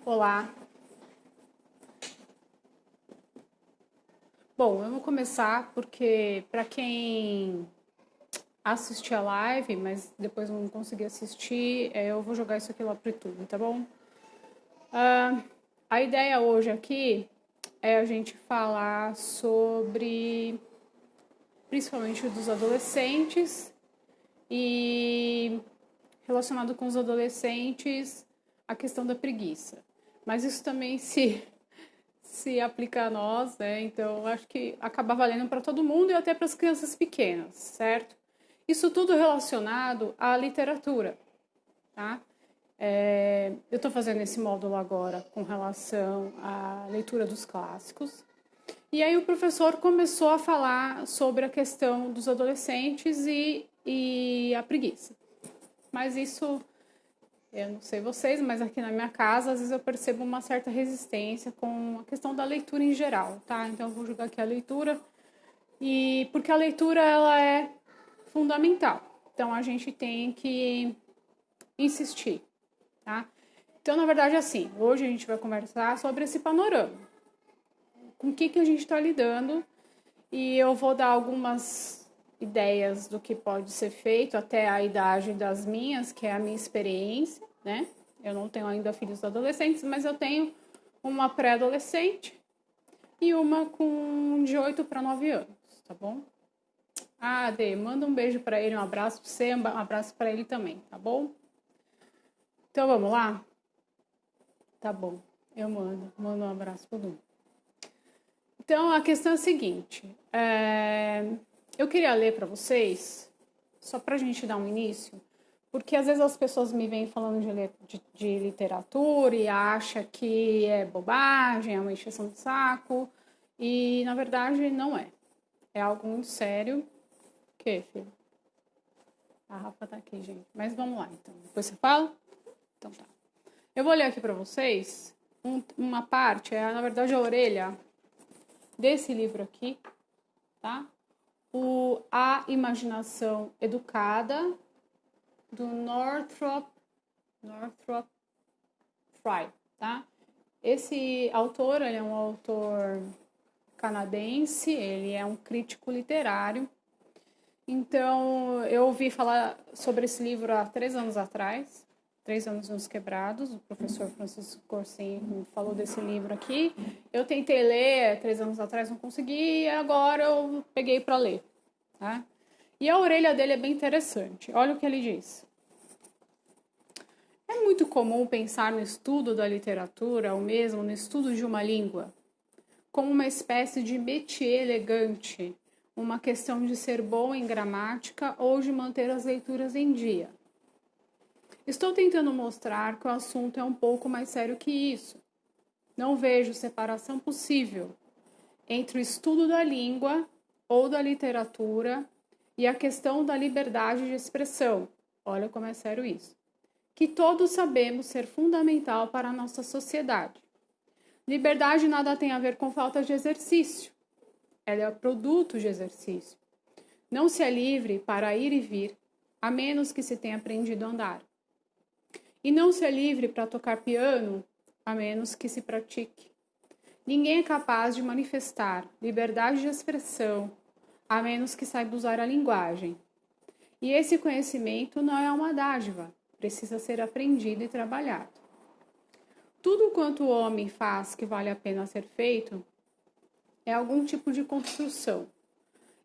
Olá. Bom, eu vou começar porque para quem assistir a live, mas depois não conseguir assistir, eu vou jogar isso aqui lá pro YouTube, tá bom? A ideia hoje aqui é a gente falar sobre principalmente dos adolescentes e relacionado com os adolescentes a questão da preguiça. Mas isso também se aplica a nós, né? Então, acho que acaba valendo para todo mundo e até para as crianças pequenas, certo? Isso tudo relacionado à literatura, tá? Eu estou fazendo esse módulo agora com relação à leitura dos clássicos. E aí o professor começou a falar sobre a questão dos adolescentes e a preguiça. Mas isso, eu não sei vocês, mas aqui na minha casa, às vezes eu percebo uma certa resistência com a questão da leitura em geral, tá? Então eu vou jogar aqui a leitura, e porque a leitura ela é fundamental. Então a gente tem que insistir, tá? Então, na verdade, assim, hoje a gente vai conversar sobre esse panorama. Com o que a gente está lidando, e eu vou dar algumas ideias do que pode ser feito até a idade das minhas, que é a minha experiência, né? Eu não tenho ainda filhos adolescentes, mas eu tenho uma pré-adolescente e uma com de 8 para 9 anos, tá bom? Ah, Dê, manda um beijo para ele, um abraço para você, um abraço para ele também, tá bom? Então vamos lá? Tá bom, eu mando um abraço para todo mundo. Então a questão é a seguinte, eu queria ler para vocês, só para a gente dar um início, porque às vezes as pessoas me vêm falando de literatura e acham que é bobagem, é uma encheção de saco, e na verdade não é. É algo muito sério. O que, filho? A Rafa tá aqui, gente. Mas vamos lá, então. Depois você fala? Então tá. Eu vou ler aqui para vocês uma parte, na verdade a orelha desse livro aqui, tá? A Imaginação Educada, do Northrop Frye, tá? Esse autor, ele é um autor canadense, ele é um crítico literário. Então, eu ouvi falar sobre esse livro há 3 anos atrás, 3 anos nos quebrados, o professor Francisco Corsen falou desse livro aqui. Eu tentei ler 3 anos atrás, não consegui, e agora eu peguei para ler, tá? E a orelha dele é bem interessante. Olha o que ele diz. É muito comum pensar no estudo da literatura, ou mesmo no estudo de uma língua, como uma espécie de métier elegante, uma questão de ser bom em gramática ou de manter as leituras em dia. Estou tentando mostrar que o assunto é um pouco mais sério que isso. Não vejo separação possível entre o estudo da língua ou da literatura e a questão da liberdade de expressão. Olha como é sério isso. Que todos sabemos ser fundamental para a nossa sociedade. Liberdade nada tem a ver com falta de exercício. Ela é produto de exercício. Não se é livre para ir e vir, a menos que se tenha aprendido a andar. E não se é livre para tocar piano, a menos que se pratique. Ninguém é capaz de manifestar liberdade de expressão, a menos que saiba usar a linguagem. E esse conhecimento não é uma dádiva, precisa ser aprendido e trabalhado. Tudo quanto o homem faz que vale a pena ser feito é algum tipo de construção.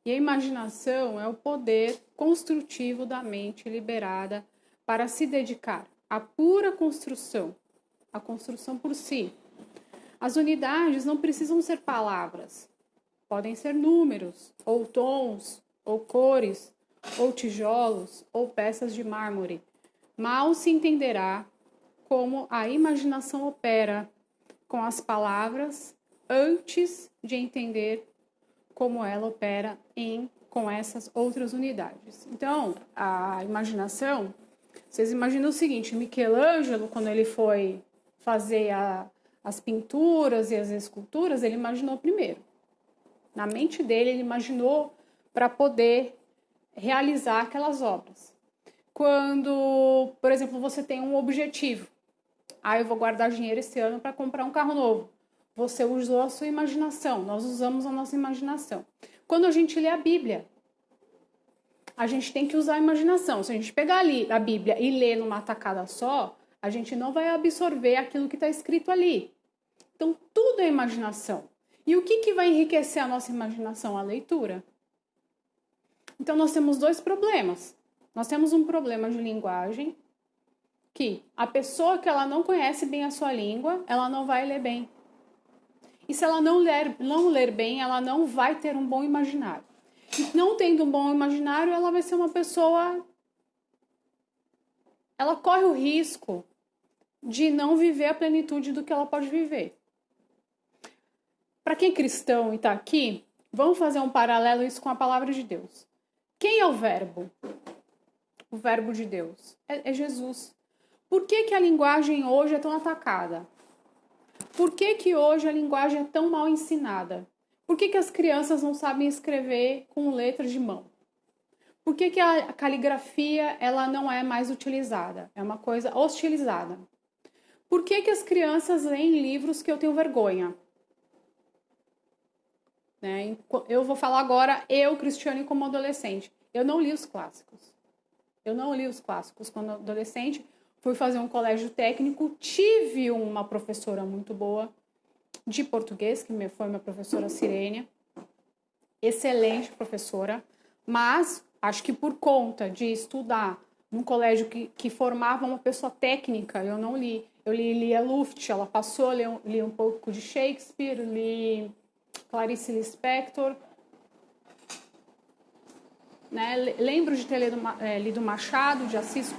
E a imaginação é o poder construtivo da mente liberada para se dedicar à pura construção, a construção por si. As unidades não precisam ser palavras, podem ser números, ou tons, ou cores, ou tijolos, ou peças de mármore. Mal se entenderá como a imaginação opera com as palavras antes de entender como ela opera com essas outras unidades. Então, a imaginação, vocês imaginam o seguinte, Michelangelo, quando ele foi fazer as pinturas e as esculturas, ele imaginou primeiro. Na mente dele, ele imaginou para poder realizar aquelas obras. Quando, por exemplo, você tem um objetivo, eu vou guardar dinheiro esse ano para comprar um carro novo. Você usou a sua imaginação, nós usamos a nossa imaginação. Quando a gente lê a Bíblia, a gente tem que usar a imaginação. Se a gente pegar ali a Bíblia e ler numa tacada só, a gente não vai absorver aquilo que está escrito ali. Então, tudo é imaginação. E o que vai enriquecer a nossa imaginação? A leitura. Então, nós temos dois problemas. Nós temos um problema de linguagem, que a pessoa que ela não conhece bem a sua língua, ela não vai ler bem. E se ela não ler bem, ela não vai ter um bom imaginário. E não tendo um bom imaginário, ela vai ser uma pessoa... Ela corre o risco de não viver a plenitude do que ela pode viver. Para quem é cristão e está aqui, vamos fazer um paralelo isso com a palavra de Deus. Quem é o verbo? O verbo de Deus. É Jesus. Por que a linguagem hoje é tão atacada? Por que hoje a linguagem é tão mal ensinada? Por que as crianças não sabem escrever com letras de mão? Por que a caligrafia ela não é mais utilizada? É uma coisa hostilizada. Por que as crianças leem livros que eu tenho vergonha? Né? Eu vou falar agora, eu, Cristiane, como adolescente. Eu não li os clássicos. Eu não li os clássicos quando adolescente. Fui fazer um colégio técnico. Tive uma professora muito boa de português, que foi minha professora Sirênia. Excelente professora. Mas acho que por conta de estudar num colégio que formava uma pessoa técnica, eu não li. Eu li a Luft, ela passou, li um pouco de Shakespeare, li Clarice Lispector. Né? Lembro de ter lido Machado de Assis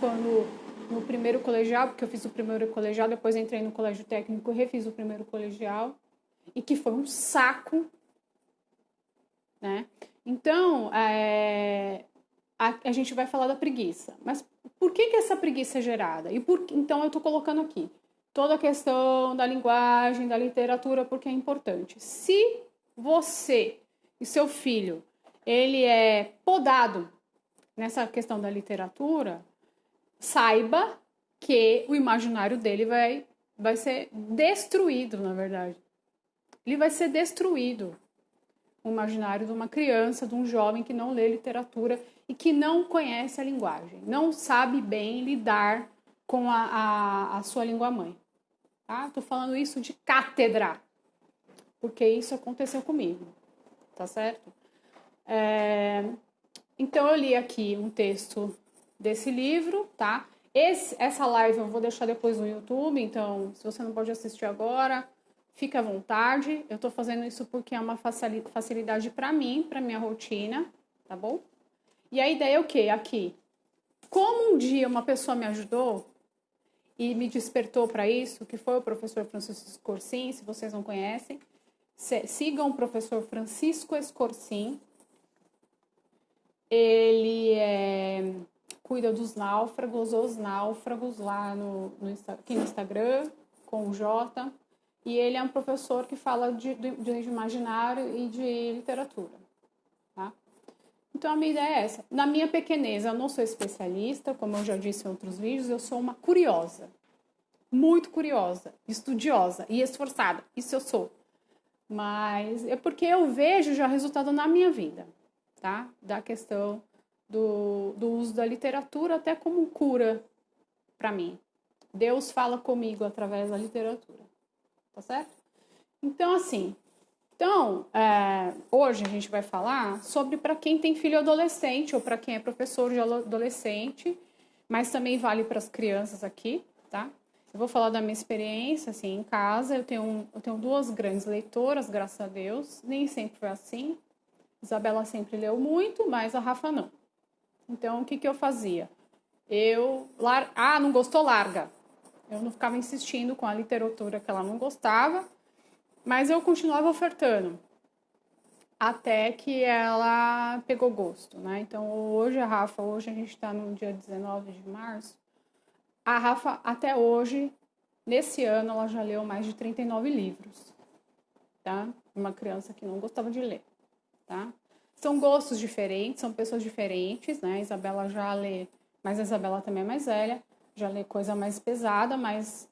no primeiro colegial, porque eu fiz o primeiro colegial, depois entrei no colégio técnico e refiz o primeiro colegial, e que foi um saco. Né? Então, a gente vai falar da preguiça. Mas por que essa preguiça é gerada? Então, eu estou colocando aqui toda a questão da linguagem, da literatura, porque é importante. Se você e seu filho, ele é podado nessa questão da literatura, saiba que o imaginário dele vai ser destruído, na verdade. Ele vai ser destruído. O imaginário de uma criança, de um jovem que não lê literatura e que não conhece a linguagem, não sabe bem lidar com a sua língua-mãe. Tá? Tô falando isso de cátedra, porque isso aconteceu comigo, tá certo? Então, eu li aqui um texto desse livro, tá? Essa live eu vou deixar depois no YouTube, então, se você não pode assistir agora, fique à vontade. Eu tô fazendo isso porque é uma facilidade para mim, para minha rotina, tá bom? E a ideia é o quê? Aqui. Como um dia uma pessoa me ajudou e me despertou para isso, que foi o professor Francisco Escorsim, se vocês não conhecem, sigam o professor Francisco Escorsim. Ele cuida dos náufragos, os náufragos lá aqui no Instagram, com o J. E ele é um professor que fala de imaginário e de literatura. Tá? Então, a minha ideia é essa. Na minha pequeneza, eu não sou especialista, como eu já disse em outros vídeos, eu sou uma curiosa. Muito curiosa, estudiosa e esforçada. Isso eu sou. Mas é porque eu vejo já resultado na minha vida. Tá? Da questão do uso da literatura até como cura para mim. Deus fala comigo através da literatura. Tá certo? Então, assim... hoje a gente vai falar sobre para quem tem filho adolescente ou para quem é professor de adolescente, mas também vale para as crianças aqui, tá? Eu vou falar da minha experiência, assim, em casa. Eu tenho duas grandes leitoras, graças a Deus. Nem sempre foi assim. Isabela sempre leu muito, mas a Rafa não. Então, o que eu fazia? Não gostou? Larga. Eu não ficava insistindo com a literatura que ela não gostava, mas eu continuava ofertando. Até que ela pegou gosto, né? Então, hoje a gente está no dia 19 de março, a Rafa, até hoje, nesse ano, ela já leu mais de 39 livros, tá? Uma criança que não gostava de ler, tá? São gostos diferentes, são pessoas diferentes, né? A Isabela já lê, mas a Isabela também é mais velha. já lê coisa mais pesada, mas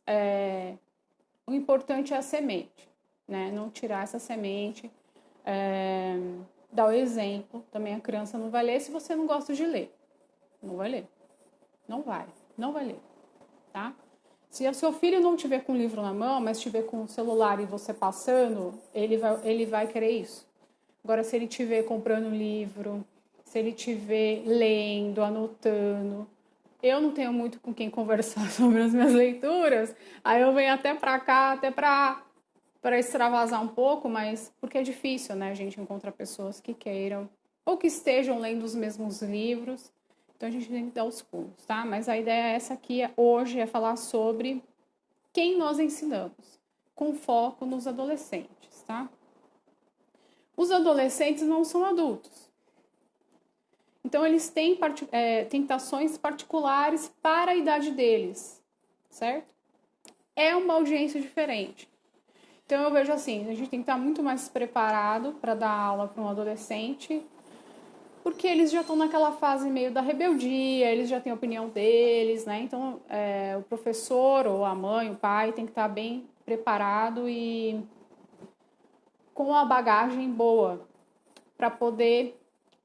o importante é a semente, né? Não tirar essa semente, dar o exemplo. Também a criança não vai ler se você não gosta de ler. Não vai ler. Não vai ler, tá? Se o seu filho não tiver com o livro na mão, mas tiver com o celular e você passando, ele vai querer isso. Agora, se ele estiver comprando um livro, se ele estiver lendo, anotando, eu não tenho muito com quem conversar sobre as minhas leituras, aí eu venho até pra cá, até pra extravasar um pouco, mas porque é difícil, né, a gente encontrar pessoas que queiram ou que estejam lendo os mesmos livros. Então a gente tem que dar os pulos, tá? Mas a ideia é essa aqui hoje, é falar sobre quem nós ensinamos, com foco nos adolescentes, tá? Os adolescentes não são adultos. Então eles têm tentações particulares para a idade deles, certo? É uma audiência diferente. Então eu vejo assim, a gente tem que estar muito mais preparado para dar aula para um adolescente, porque eles já estão naquela fase meio da rebeldia, eles já têm a opinião deles, né? Então, o professor ou a mãe, o pai, tem que estar bem preparado e com a bagagem boa para poder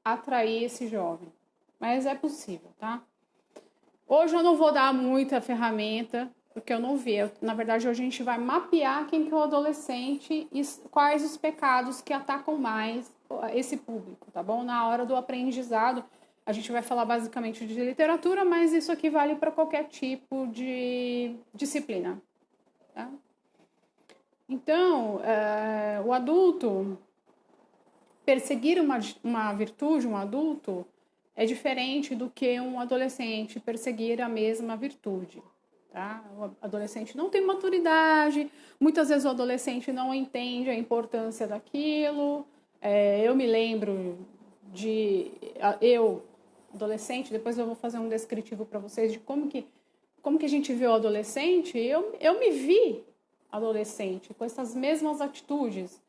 atrair esse jovem. Mas é possível, tá? Hoje eu não vou dar muita ferramenta, porque eu não vi. Na verdade, hoje a gente vai mapear quem que é o adolescente e quais os pecados que atacam mais esse público, tá bom? Na hora do aprendizado, a gente vai falar basicamente de literatura, mas isso aqui vale para qualquer tipo de disciplina, tá? Então, o adulto, perseguir uma virtude, um adulto, é diferente do que um adolescente perseguir a mesma virtude. Tá? O adolescente não tem maturidade, muitas vezes o adolescente não entende a importância daquilo. Eu me lembro eu, adolescente, depois eu vou fazer um descritivo para vocês de como que a gente vê o adolescente. Eu me vi adolescente com essas mesmas atitudes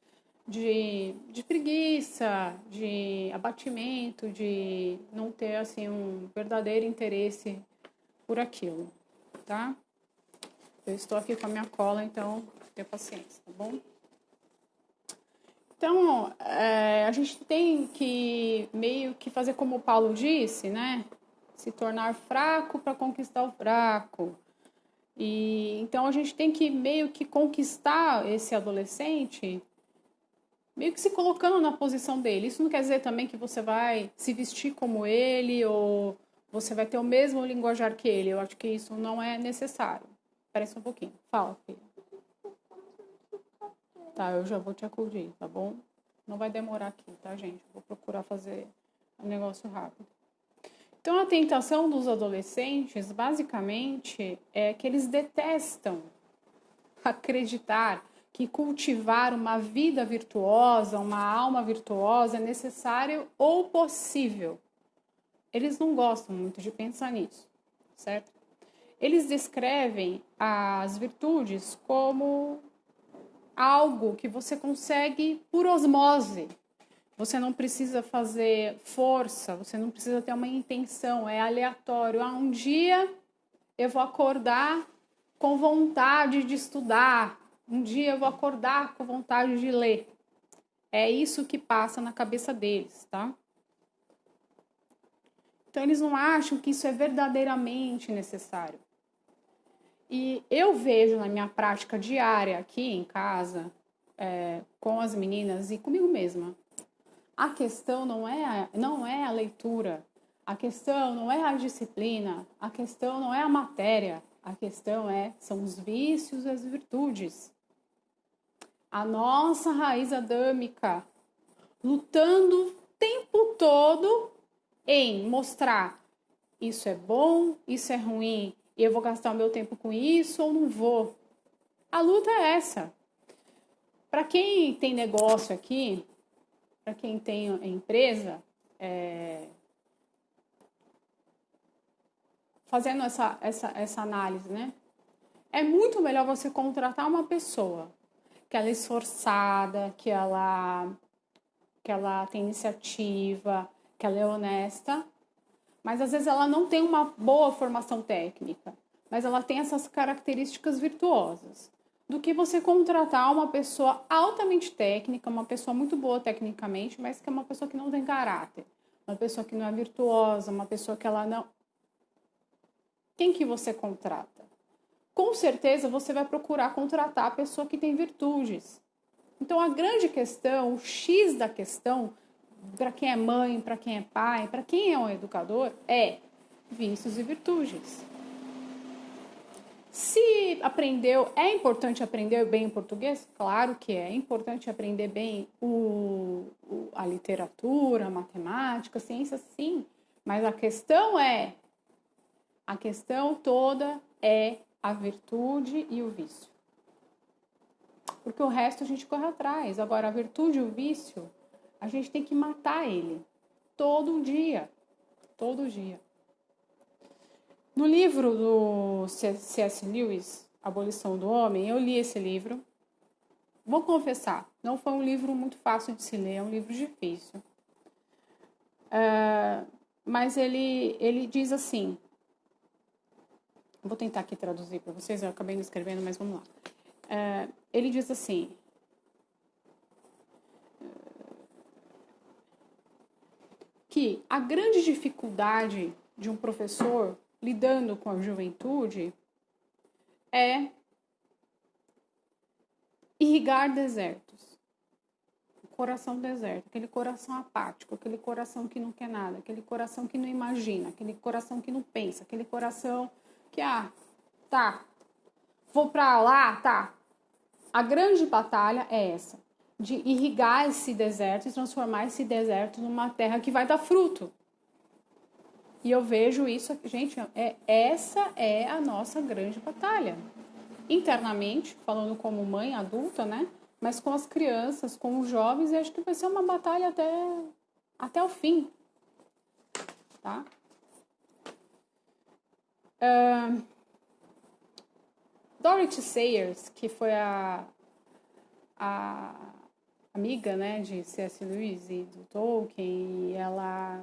de preguiça, de abatimento, de não ter assim um verdadeiro interesse por aquilo, tá? Eu estou aqui com a minha cola, então tenha paciência, tá bom? Então, a gente tem que meio que fazer como o Paulo disse, né? Se tornar fraco para conquistar o fraco. E então a gente tem que meio que conquistar esse adolescente meio que se colocando na posição dele. Isso não quer dizer também que você vai se vestir como ele ou você vai ter o mesmo linguajar que ele. Eu acho que isso não é necessário. Espera só um pouquinho. Fala, filha. Tá, eu já vou te acudir, tá bom? Não vai demorar aqui, tá, gente? Vou procurar fazer um negócio rápido. Então, a tentação dos adolescentes, basicamente, é que eles detestam acreditar que cultivar uma vida virtuosa, uma alma virtuosa é necessário ou possível. Eles não gostam muito de pensar nisso, certo? Eles descrevem as virtudes como algo que você consegue por osmose. Você não precisa fazer força, você não precisa ter uma intenção, é aleatório. Um dia eu vou acordar com vontade de estudar, um dia eu vou acordar com vontade de ler. É isso que passa na cabeça deles, tá? Então, eles não acham que isso é verdadeiramente necessário. E eu vejo na minha prática diária aqui em casa, com as meninas e comigo mesma, a questão não é a leitura, a questão não é a disciplina, a questão não é a matéria, a questão são os vícios e as virtudes. A nossa raiz adâmica lutando o tempo todo em mostrar isso é bom, isso é ruim, e eu vou gastar o meu tempo com isso ou não vou. A luta é essa. Para quem tem negócio aqui, para quem tem empresa, fazendo essa análise, né? É muito melhor você contratar uma pessoa que ela é esforçada, que ela tem iniciativa, que ela é honesta, mas às vezes ela não tem uma boa formação técnica, mas ela tem essas características virtuosas. Do que você contratar uma pessoa altamente técnica, uma pessoa muito boa tecnicamente, mas que é uma pessoa que não tem caráter, uma pessoa que não é virtuosa, uma pessoa que ela não... Quem que você contrata? Com certeza você vai procurar contratar a pessoa que tem virtudes. Então a grande questão, o X da questão, para quem é mãe, para quem é pai, para quem é um educador, é vícios e virtudes. Se aprendeu, é importante aprender bem o português? Claro que é. É importante aprender bem a literatura, a matemática, a ciência, sim. Mas a questão toda é a virtude e o vício. Porque o resto a gente corre atrás. Agora, a virtude e o vício, a gente tem que matar ele. Todo dia. Todo dia. No livro do C.S. Lewis, Abolição do Homem, eu li esse livro. Vou confessar, não foi um livro muito fácil de se ler, é um livro difícil. Mas ele diz assim, vou tentar aqui traduzir para vocês, eu acabei não escrevendo, mas vamos lá. Ele diz assim, que a grande dificuldade de um professor lidando com a juventude é irrigar desertos. Coração deserto, aquele coração apático, aquele coração que não quer nada, aquele coração que não imagina, aquele coração que não pensa, aquele coração que, tá, vou pra lá, tá. A grande batalha é essa, de irrigar esse deserto e transformar esse deserto numa terra que vai dar fruto. E eu vejo isso, gente, essa é a nossa grande batalha. Internamente, falando como mãe adulta, né? Mas com as crianças, com os jovens, eu acho que vai ser uma batalha até o fim. Tá? Dorothy Sayers, que foi a amiga, né, de C.S. Lewis e do Tolkien, e ela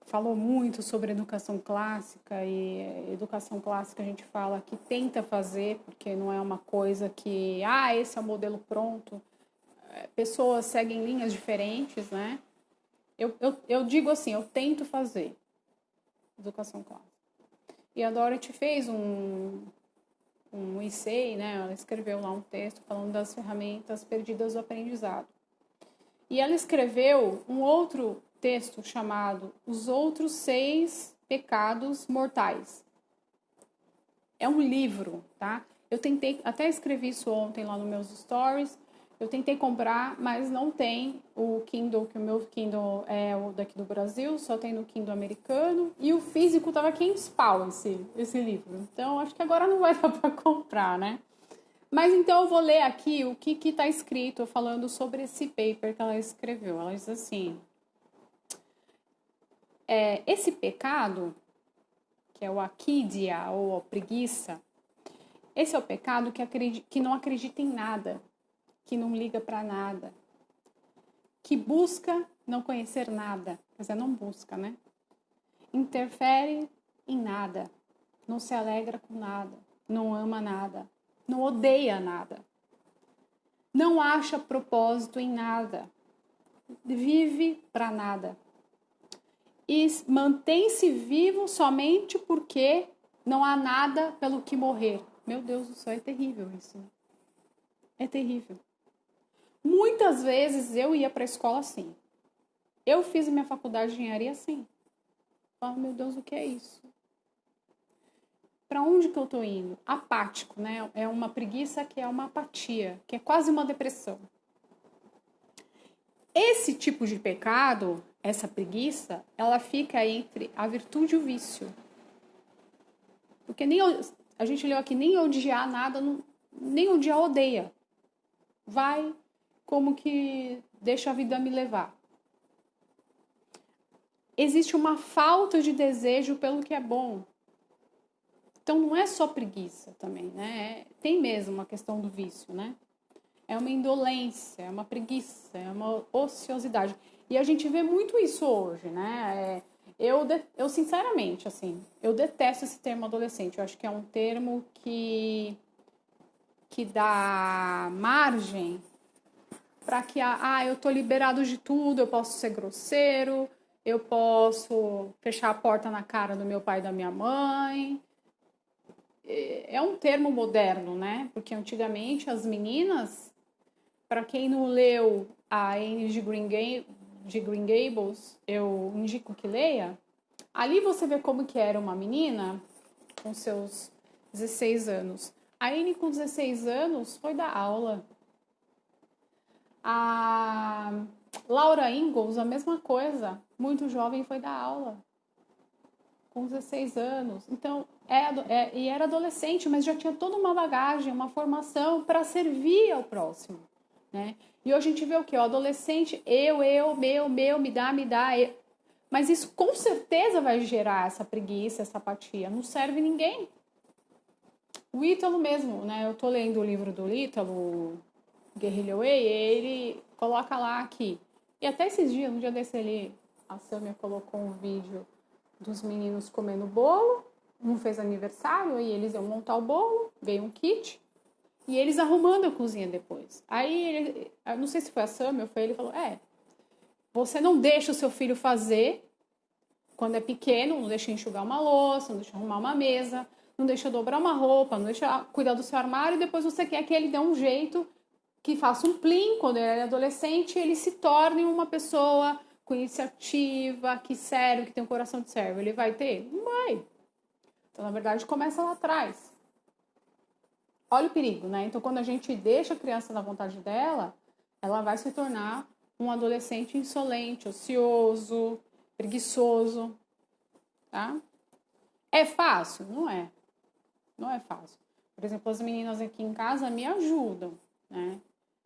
falou muito sobre educação clássica, e educação clássica a gente fala que tenta fazer, porque não é uma coisa que, esse é o modelo pronto. Pessoas seguem linhas diferentes, né? Eu digo assim, eu tento fazer educação clássica. E a Dorothy fez um essay, né? Ela escreveu lá um texto falando das ferramentas perdidas do aprendizado. E ela escreveu um outro texto chamado Os Outros 6 Pecados Mortais. É um livro, tá? Eu tentei, até escrevi isso ontem lá nos meus stories, eu tentei comprar, mas não tem o Kindle, que o meu Kindle é o daqui do Brasil, só tem no Kindle americano, e o físico tava £500 esse livro. Então, acho que agora não vai dar para comprar, né? Mas então eu vou ler aqui o que está escrito falando sobre esse paper que ela escreveu. Ela diz assim, esse pecado, que é o akídia ou a preguiça, esse é o pecado que não acredita em nada, que não liga para nada, que busca não conhecer nada, quer dizer, não busca, né? Interfere em nada, não se alegra com nada, não ama nada, não odeia nada, não acha propósito em nada, vive para nada e mantém-se vivo somente porque não há nada pelo que morrer. Meu Deus do céu, é terrível isso. É terrível. Muitas vezes eu ia para a escola assim. Eu fiz minha faculdade de engenharia assim. Meu Deus, o que é isso? Para onde que eu tô indo? Apático, né? É uma preguiça que é uma apatia, que é quase uma depressão. Esse tipo de pecado, essa preguiça, ela fica entre a virtude e o vício. Porque a gente leu aqui, nem odiar nada, nem odiar odeia. Vai como que deixa a vida me levar. Existe uma falta de desejo pelo que é bom. Então não é só preguiça também, né? Tem mesmo uma questão do vício, né? É uma indolência, é uma preguiça, é uma ociosidade. E a gente vê muito isso hoje, né? Eu sinceramente, assim, eu detesto esse termo adolescente. Eu acho que é um termo que dá margem para que, eu tô liberado de tudo, eu posso ser grosseiro, eu posso fechar a porta na cara do meu pai e da minha mãe. É um termo moderno, né? Porque antigamente as meninas, para quem não leu a Anne de Green Gables, eu indico que leia. Ali você vê como que era uma menina com seus 16 anos. A Anne com 16 anos foi dar aula. A Laura Ingalls, a mesma coisa. Muito jovem foi dar aula. Com 16 anos. Então, e era adolescente, mas já tinha toda uma bagagem, uma formação para servir ao próximo. Né? E hoje a gente vê o quê? O adolescente, meu, me dá. Mas isso com certeza vai gerar essa preguiça, essa apatia. Não serve ninguém. O Ítalo mesmo, né? Eu tô lendo o livro do Ítalo, Guerrilla Way, ele coloca lá que... E até esses dias, um dia desse a Samia colocou um vídeo dos meninos comendo bolo. Um fez aniversário, e eles iam montar o bolo, veio um kit, e eles arrumando a cozinha depois. Aí, eu não sei se foi a Samia ou foi ele, falou, você não deixa o seu filho fazer quando é pequeno, não deixa enxugar uma louça, não deixa arrumar uma mesa, não deixa dobrar uma roupa, não deixa cuidar do seu armário, e depois você quer que ele dê um jeito, que faça um plim, quando ele é adolescente, ele se torne uma pessoa com iniciativa, que serve, que tem um coração de servo. Ele vai ter? Não vai. Então, na verdade, começa lá atrás. Olha o perigo, né? Então, quando a gente deixa a criança na vontade dela, ela vai se tornar um adolescente insolente, ocioso, preguiçoso, tá? É fácil? Não é. Não é fácil. Por exemplo, as meninas aqui em casa me ajudam, né?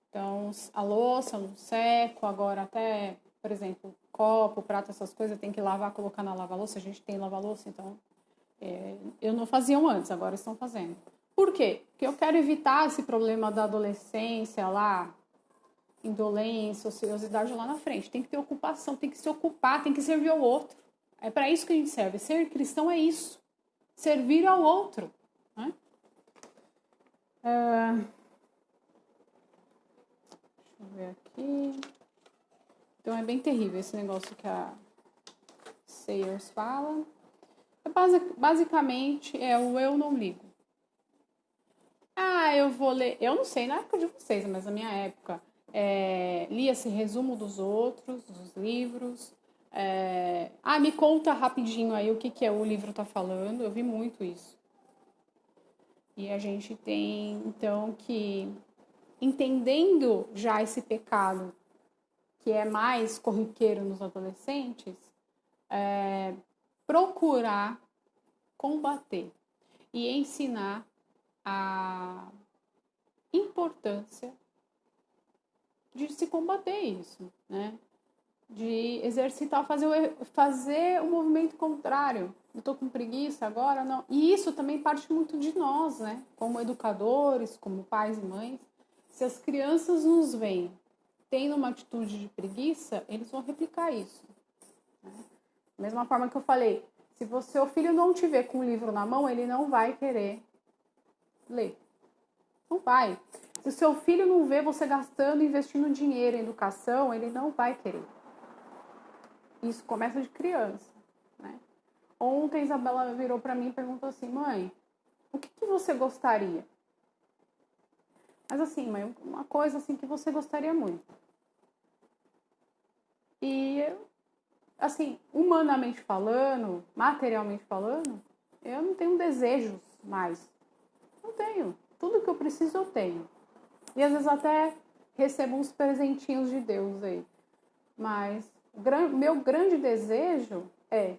Então, a louça, no seco, agora até, por exemplo, copo, prato, essas coisas, tem que lavar, colocar na lava-louça. A gente tem lava-louça, então, eu não faziam antes, agora estão fazendo. Por quê? Porque eu quero evitar esse problema da adolescência lá, indolência, ociosidade lá na frente. Tem que ter ocupação, tem que se ocupar, tem que servir ao outro. É para isso que a gente serve. Ser cristão é isso. Servir ao outro. Né? Deixa eu ver aqui. Então é bem terrível esse negócio que a Sayers fala. Basicamente é o eu não ligo. Eu vou ler. Eu não sei na época de vocês, mas na minha época lia-se resumo dos outros, dos livros. Me conta rapidinho aí o que o livro tá falando. Eu vi muito isso. E a gente tem, então, que entendendo já esse pecado que é mais corriqueiro nos adolescentes, procurar combater e ensinar a importância de se combater isso, né? De exercitar, fazer o movimento contrário. Eu tô com preguiça agora, não. E isso também parte muito de nós, né? Como educadores, como pais e mães. Se as crianças nos veem tendo uma atitude de preguiça, eles vão replicar isso. Né? Da mesma forma que eu falei, se o seu filho não te ver com o livro na mão, ele não vai querer ler. Não vai. Se o seu filho não vê você gastando, investindo dinheiro em educação, ele não vai querer. Isso começa de criança. Né? Ontem, a Isabela virou para mim e perguntou assim, mãe, o que você gostaria? Mas assim, mãe, uma coisa assim que você gostaria muito. E, assim, humanamente falando, materialmente falando, eu não tenho desejos mais. Não tenho. Tudo que eu preciso, eu tenho. E às vezes até recebo uns presentinhos de Deus aí. Mas meu grande desejo é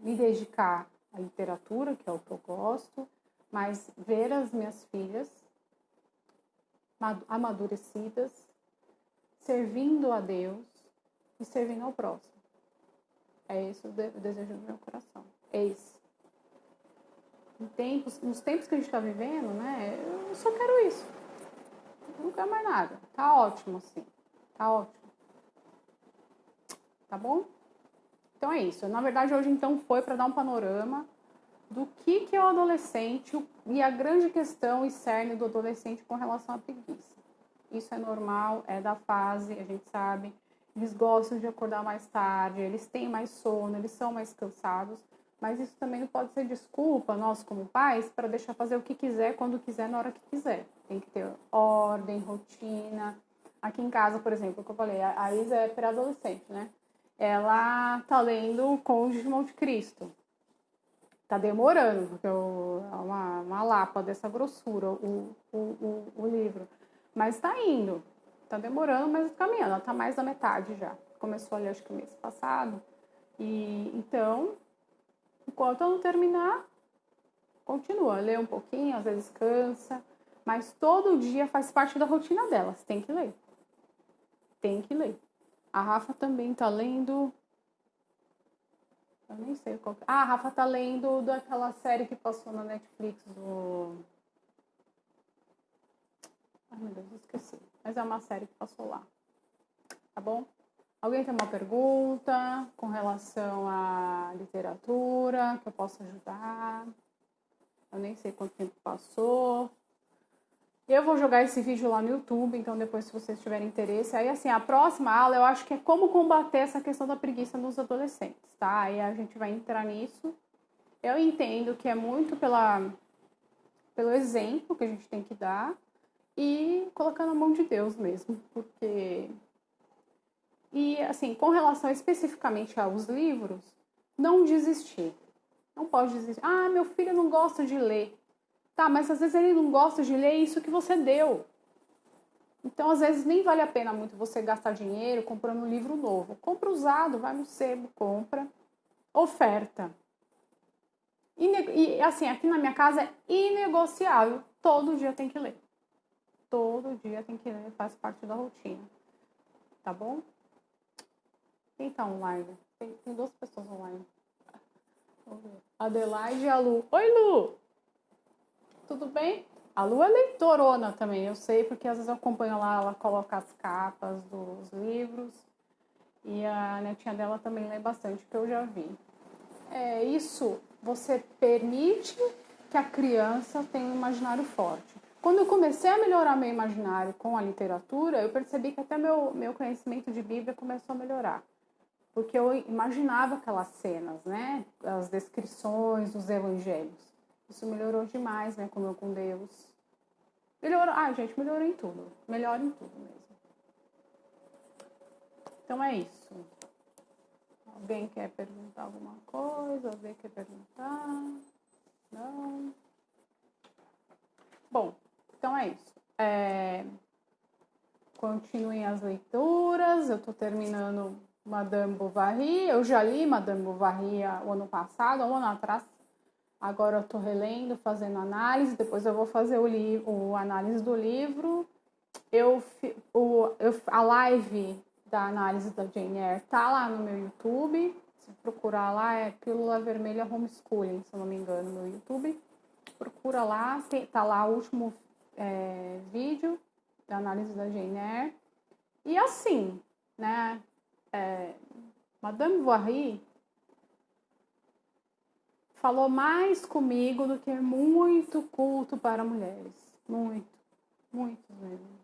me dedicar à literatura, que é o que eu gosto, mas ver as minhas filhas amadurecidas, servindo a Deus e servindo ao próximo. É esse o desejo do meu coração. É esse. Nos tempos que a gente está vivendo, né? Eu só quero isso. Eu não quero mais nada. Tá ótimo, assim. Tá ótimo. tá bom? Então é isso. Na verdade, hoje então foi para dar um panorama do que é o adolescente e a grande questão e cerne do adolescente com relação à preguiça. Isso é normal, é da fase, a gente sabe. Eles gostam de acordar mais tarde, eles têm mais sono, eles são mais cansados. Mas isso também não pode ser desculpa, nós como pais, para deixar fazer o que quiser, quando quiser, na hora que quiser. Tem que ter ordem, rotina. Aqui em casa, por exemplo, como eu falei, a Isa é pré-adolescente, né? Ela tá lendo o Conde de Monte Cristo. Tá demorando, porque é uma lapa dessa grossura o livro. Mas tá indo. Tá demorando, mas caminhando. Ela tá mais da metade já. Começou ali, acho que mês passado. E então, enquanto eu não terminar, continua. Lê um pouquinho, às vezes cansa. Mas todo dia faz parte da rotina dela. Você tem que ler. Tem que ler. A Rafa também tá lendo. Eu nem sei qual. Ah, a Rafa tá lendo daquela série que passou na Netflix do. Ai, meu Deus, esqueci. Mas é uma série que passou lá. Tá bom? Alguém tem uma pergunta com relação à literatura que eu possa ajudar? Eu nem sei quanto tempo passou. Eu vou jogar esse vídeo lá no YouTube, então depois se vocês tiverem interesse. Aí assim, a próxima aula eu acho que é como combater essa questão da preguiça nos adolescentes, tá? Aí a gente vai entrar nisso. Eu entendo que é muito pelo exemplo que a gente tem que dar e colocar na mão de Deus mesmo, porque... E assim, com relação especificamente aos livros, não desistir. Não pode desistir. Ah, meu filho não gosta de ler. Tá, mas às vezes ele não gosta de ler isso que você deu. Então, às vezes, nem vale a pena muito você gastar dinheiro comprando um livro novo. Compra usado, vai no sebo, compra. Oferta. E assim, aqui na minha casa é inegociável. Todo dia tem que ler. Todo dia tem que ler, faz parte da rotina. Tá bom? Quem tá online? Tem duas pessoas online. Adelaide e a Lu. Oi, Lu! Tudo bem? A Lu é leitorona também, eu sei, porque às vezes eu acompanho lá, ela coloca as capas dos livros. E a netinha dela também lê bastante, que eu já vi. Isso você permite que a criança tenha um imaginário forte. Quando eu comecei a melhorar meu imaginário com a literatura, eu percebi que até meu conhecimento de Bíblia começou a melhorar. Porque eu imaginava aquelas cenas, né? As descrições dos evangelhos. Isso melhorou demais, né? Com Deus. Melhorou. Ah, gente, melhorou em tudo. Melhora em tudo mesmo. Então é isso. Alguém quer perguntar alguma coisa? Alguém quer perguntar? Não? Bom, então é isso. Continuem as leituras. Eu estou terminando Madame Bovary. Eu já li Madame Bovary o ano passado, um ano atrás. Agora eu estou relendo, fazendo análise. Depois eu vou fazer o análise do livro. A live da análise da Jane Eyre tá lá no meu YouTube. Se procurar lá, é Pílula Vermelha Homeschooling, se eu não me engano, no YouTube. Procura lá, tá lá o último vídeo da análise da Jane Eyre. E assim, né? Madame Bovary falou mais comigo do que muito culto para mulheres. Muito, muito mesmo.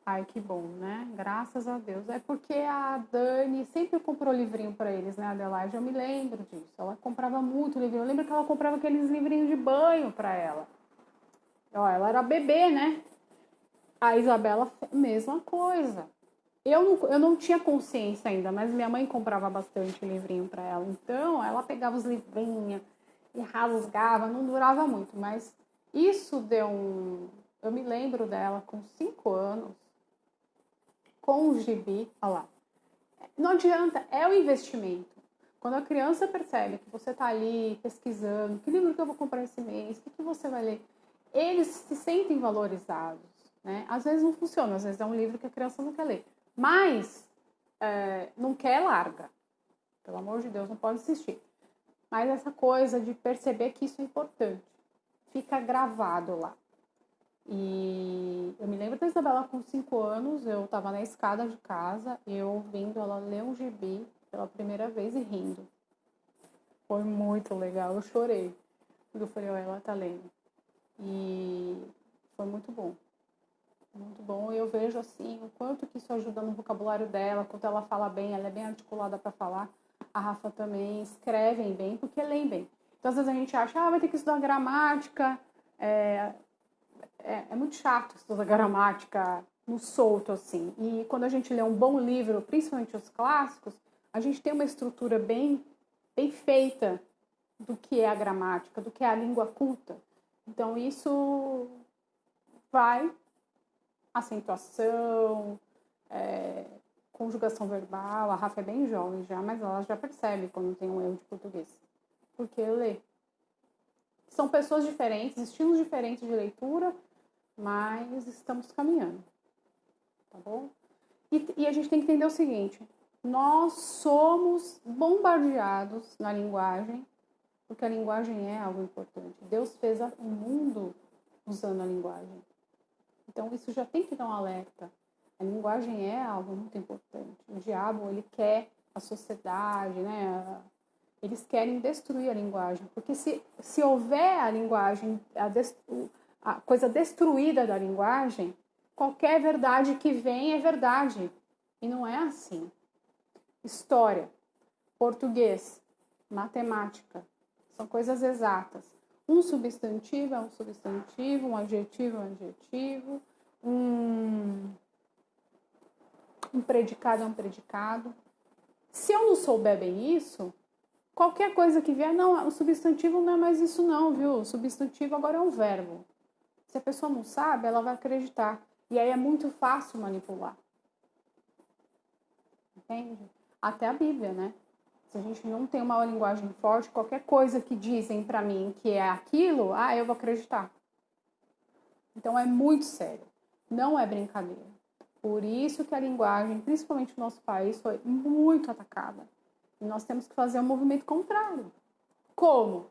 Ai, que bom, né? Graças a Deus. É porque a Dani sempre comprou livrinho para eles, né, Adelaide? Eu me lembro disso. Ela comprava muito livrinho. Eu lembro que ela comprava aqueles livrinhos de banho para ela. Ó, ela era bebê, né? A Isabela, mesma coisa. Eu não tinha consciência ainda, mas minha mãe comprava bastante livrinho para ela. Então, ela pegava os livrinhos e rasgava, não durava muito. Mas isso deu um... Eu me lembro dela com 5 anos, com o gibi, olha lá. Não adianta, é o investimento. Quando a criança percebe que você está ali pesquisando, que livro que eu vou comprar esse mês, o que você vai ler, eles se sentem valorizados, né? Às vezes não funciona, às vezes é um livro que a criança não quer ler. Mas, não quer, larga. Pelo amor de Deus, não pode insistir. Mas essa coisa de perceber que isso é importante, fica gravado lá. E eu me lembro da Isabela com 5 anos, eu estava na escada de casa, eu ouvindo ela ler um gibi pela primeira vez e rindo. Foi muito legal, eu chorei. Porque eu falei, ó, ela tá lendo. E foi muito bom. Muito bom. E eu vejo, assim, o quanto que isso ajuda no vocabulário dela, quanto ela fala bem, ela é bem articulada para falar. A Rafa também escrevem bem, porque leem bem. Então, às vezes a gente acha, vai ter que estudar gramática. É muito chato estudar gramática no solto, assim. E quando a gente lê um bom livro, principalmente os clássicos, a gente tem uma estrutura bem feita do que é a gramática, do que é a língua culta. Então, isso vai acentuação, conjugação verbal. A Rafa é bem jovem já, mas ela já percebe quando tem um erro de português. Porque lê. São pessoas diferentes, estilos diferentes de leitura, mas estamos caminhando. Tá bom? E a gente tem que entender o seguinte: nós somos bombardeados na linguagem, porque a linguagem é algo importante. Deus fez o mundo usando a linguagem. Então, isso já tem que dar um alerta. A linguagem é algo muito importante. O diabo, ele quer a sociedade, né? Eles querem destruir a linguagem. Porque se houver a linguagem, a coisa destruída da linguagem, qualquer verdade que vem é verdade. E não é assim. História, português, matemática, são coisas exatas. Um substantivo é um substantivo, um adjetivo é um adjetivo, um predicado é um predicado. Se eu não souber bem isso, qualquer coisa que vier, não, o substantivo não é mais isso não, viu? O substantivo agora é um verbo. Se a pessoa não sabe, ela vai acreditar. E aí é muito fácil manipular. Entende? Até a Bíblia, né? Se a gente não tem uma linguagem forte, qualquer coisa que dizem pra mim que é aquilo, eu vou acreditar. Então é muito sério. Não é brincadeira. Por isso que a linguagem, principalmente no nosso país, foi muito atacada. E nós temos que fazer um movimento contrário. Como?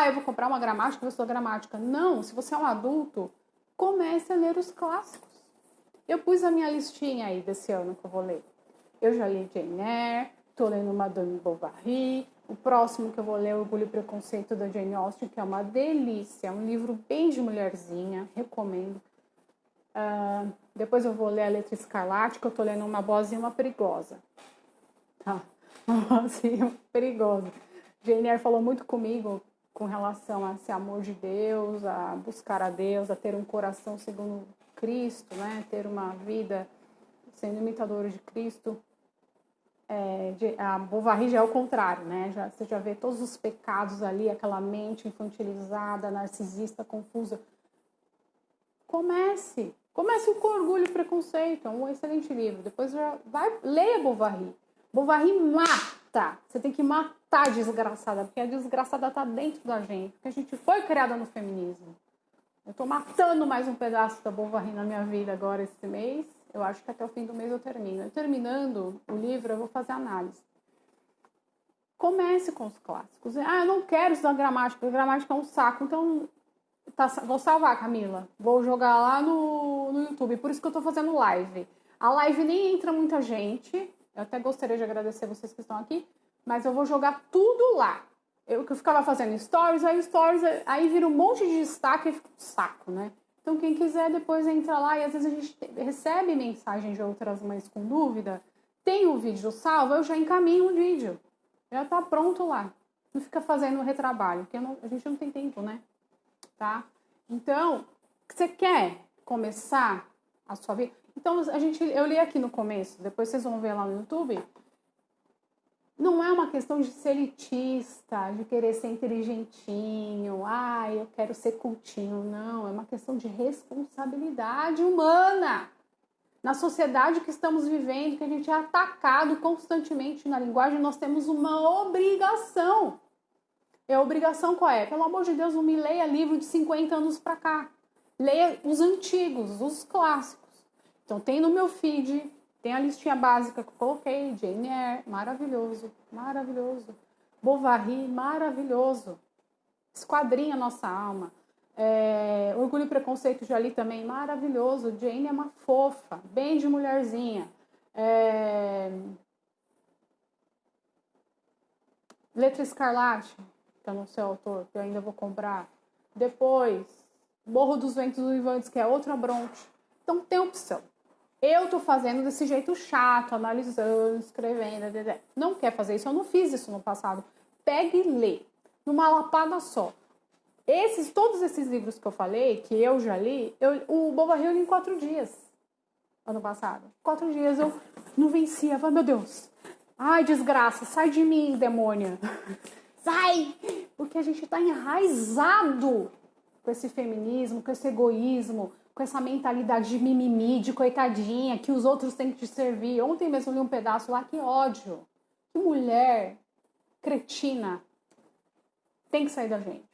Eu vou comprar uma gramática, vou estudar gramática. Não, se você é um adulto, comece a ler os clássicos. Eu pus a minha listinha aí desse ano que eu vou ler. Eu já li Jane Eyre, estou lendo Madame Bovary. O próximo que eu vou ler é Orgulho e Preconceito, da Jane Austen, que é uma delícia. É um livro bem de mulherzinha, recomendo. Depois eu vou ler A Letra Escarlate, que eu estou lendo Uma Boazinha e uma Perigosa. Tá? Uma Boazinha e uma Perigosa. Jane Eyre falou muito comigo com relação a esse amor de Deus, a buscar a Deus, a ter um coração segundo Cristo, né? Ter uma vida sendo imitadora de Cristo. A Bovary já é o contrário, né? Você já vê todos os pecados ali, aquela mente infantilizada, narcisista, confusa. Comece com Orgulho e Preconceito, é um excelente livro. Depois leia Bovary. Bovary mata. Você tem que matar a desgraçada, porque a desgraçada tá dentro da gente, porque a gente foi criada no feminismo. Eu tô matando mais um pedaço da Bovary na minha vida agora esse mês. Eu acho que até o fim do mês eu termino. Terminando o livro, eu vou fazer análise. Comece com os clássicos. Eu não quero estudar gramática, gramática é um saco. Então, vou salvar, Camila. Vou jogar lá no YouTube. Por isso que eu tô fazendo live. A live nem entra muita gente. Eu até gostaria de agradecer vocês que estão aqui. Mas eu vou jogar tudo lá. Eu ficava fazendo stories, aí vira um monte de destaque e fica um saco, né? Então, quem quiser, depois entra lá. E às vezes a gente recebe mensagem de outras mães com dúvida. Tem o vídeo salvo, eu já encaminho o vídeo. Já tá pronto lá. Não fica fazendo retrabalho, porque a gente não tem tempo, né? Tá? Então, você quer começar a sua vida? Então, eu li aqui no começo, depois vocês vão ver lá no YouTube. Não é uma questão de ser elitista, de querer ser inteligentinho, eu quero ser cultinho. Não, é uma questão de responsabilidade humana. Na sociedade que estamos vivendo, que a gente é atacado constantemente na linguagem, nós temos uma obrigação. E a obrigação qual é? Pelo amor de Deus, não me leia livro de 50 anos para cá. Leia os antigos, os clássicos. Então tem no meu feed, tem a listinha básica que eu coloquei, Jane Eyre, maravilhoso, maravilhoso. Bovary, maravilhoso. Esquadrinha Nossa Alma. Orgulho e Preconceito, já li também, maravilhoso. Jane é uma fofa, bem de mulherzinha. Letra Escarlate, que eu não sei o autor, que eu ainda vou comprar. Depois, Morro dos Ventos Uivantes, que é outra Bronte. Então tem opção. Eu tô fazendo desse jeito chato, analisando, escrevendo. Não quer fazer isso? Eu não fiz isso no passado. Pega e lê. Numa lapada só. Todos esses livros que eu falei, que eu já li, o Bova Hill li em 4 dias. Ano passado. 4 dias eu não vencia. Falei, meu Deus. Ai, desgraça. Sai de mim, demônia. Sai! Porque a gente tá enraizado com esse feminismo, com esse egoísmo, com essa mentalidade de mimimi, de coitadinha, que os outros têm que te servir. Ontem mesmo eu li um pedaço lá, que ódio. Que mulher cretina. Tem que sair da gente.